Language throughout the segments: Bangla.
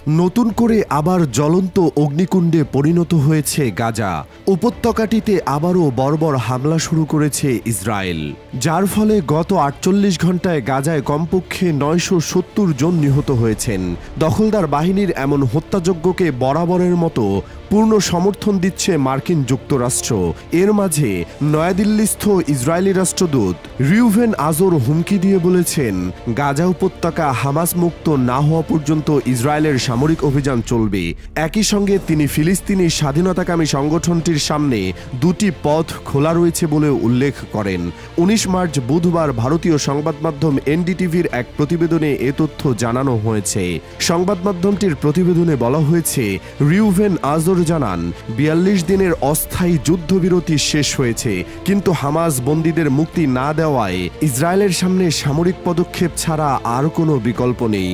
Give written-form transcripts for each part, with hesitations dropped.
নতুন করে আবার জ্বলন্ত অগ্নিকুণ্ডে পরিণত হয়েছে গাজা। উপত্যকাটিতে আবারও বর্বর হামলা শুরু করেছে ইসরায়েল, যার ফলে গত ৪৮ ঘণ্টায় গাজায় কমপক্ষে ৯৭০ জন নিহত হয়েছেন। দখলদার বাহিনীর এমন হত্যাযজ্ঞকে বরাবরের মতো পূর্ণ সমর্থন দিচ্ছে মার্কিন যুক্তরাষ্ট্র। এর মাঝে নয়াদিল্লিস্থ ইসরায়েলি রাষ্ট্রদূত রিউভেন আজর হুমকি দিয়ে বলেছেন, গাজা উপত্যকা হামাস মুক্ত না হওয়া পর্যন্ত ইসরায়েলের সামরিক অভিযান চলবে। একই সঙ্গে তিনি ফিলিস্তিনি স্বাধীনতাকামী সংগঠনটির সামনে দুটি পথ খোলা রয়েছে বলে উল্লেখ করেন। ১৯ মার্চ বুধবার ভারতীয় সংবাদ মাধ্যম এনডিটিভির এক প্রতিবেদনে এ তথ্য জানানো হয়েছে। সংবাদ মাধ্যমটির প্রতিবেদনে বলা হয়েছে, রিউভেন আজর জানান, ৪২ দিনের অস্থায়ী যুদ্ধবিরতি শেষ হয়েছে, কিন্তু হামাস বন্দীদের মুক্তি না দেওয়ায় ইসরায়েলের সামনে সামরিক পদক্ষেপ ছাড়া আর কোনো বিকল্প নেই।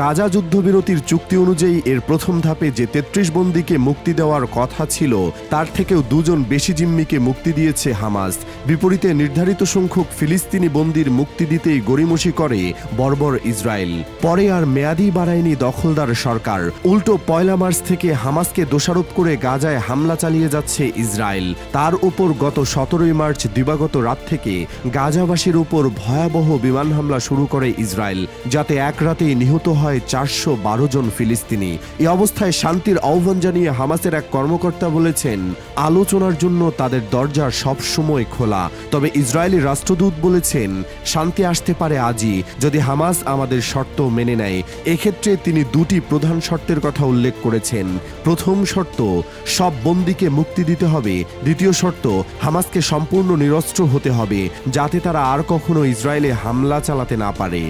গাজা যুদ্ধবিরতির চুক্তি অনুযায়ী এর প্রথম ধাপে যে ৩৩ বন্দীকে মুক্তি দেওয়ার কথা ছিল, তার থেকেও ২ জন বেশি জিম্মিকে মুক্তি দিয়েছে হামাস। বিপরীতে নির্ধারিত সংখ্যক ফিলিস্তিনি বন্দীর মুক্তি দিতেই গড়িমসি করে বর্বর ইসরায়েল। পরে আর মেয়াদি বাড়ায়নি দখলদার সরকার, উল্টো ১ মার্চ থেকে হামাসকে দোষারোপ করে গাজায় হামলা চালিয়ে যাচ্ছে ইসরায়েল। তার উপর গত ১৭ মার্চ দিবাগত রাত থেকে গাজাবাসীর উপর ভয়াবহ বিমান হামলা শুরু করে ইসরায়েল, যাতে এক রাতেই নিহত হয় ৪১২ জন ফিলিস্তিনি। এই অবস্থায় শান্তির আহ্বান জানিয়ে হামাসের এক কর্মকর্তা বলেছেন, আলোচনার জন্য তাদের দরজা সবসময় খোলা। তবে ইসরায়েলি রাষ্ট্রদূত বলেছেন, শান্তি আসতে পারে আজই, যদি হামাস আমাদের শর্ত মেনে নেয়। এক্ষেত্রে তিনি দুটি প্রধান শর্তের কথা উল্লেখ করেছেন। প্রথম শর্ত, সব বন্দীকে মুক্তি দিতে হবে। দ্বিতীয় শর্ত, হামাসকে সম্পূর্ণ নিরস্ত্র হতে হবে, যাতে তারা আর কখনো ইসরায়েলে হামলা চালাতে না পারে।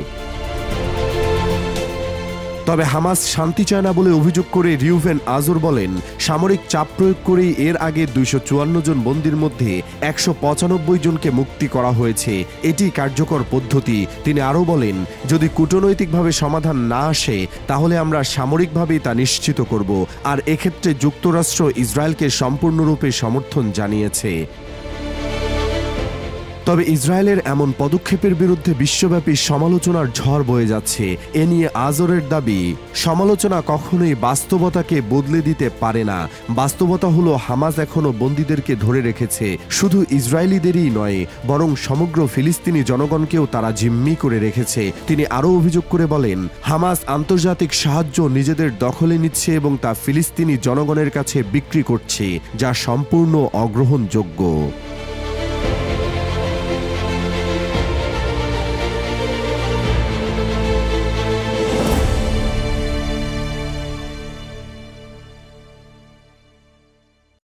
তবে হামাস শান্তি চায় না বলে অভিযোগ করে রিউভেন আজর বলেন, সামরিক চাপ প্রয়োগ করেই এর আগে ২৫৪ জন বন্দীর মধ্যে ১৯৫ জনকে মুক্তি করা হয়েছে। এটি কার্যকর পদ্ধতি। তিনি আরও বলেন, যদি কূটনৈতিকভাবে সমাধান না আসে, তাহলে আমরা সামরিকভাবেই তা নিশ্চিত করব। আর এক্ষেত্রে যুক্তরাষ্ট্র ইসরায়েলকে সম্পূর্ণরূপে সমর্থন জানিয়েছে। তবে ইসরায়েলের এমন পদক্ষেপের বিরুদ্ধে বিশ্বব্যাপী সমালোচনার ঝড় বয়ে যাচ্ছে। এ নিয়ে আজরের দাবি, সমালোচনা কখনোই বাস্তবতাকে বদলে দিতে পারে না। বাস্তবতা হলো, হামাস এখনো বন্দীদেরকে ধরে রেখেছে। শুধু ইসরায়েলিদেরই নয়, বরং সমগ্র ফিলিস্তিনি জনগণকেও তারা জিম্মি করে রেখেছে। তিনি আরও অভিযোগ করে বলেন, হামাস আন্তর্জাতিক সাহায্য নিজেদের দখলে নিচ্ছে এবং তা ফিলিস্তিনি জনগণের কাছে বিক্রি করছে, যা সম্পূর্ণ অগ্রহণযোগ্য।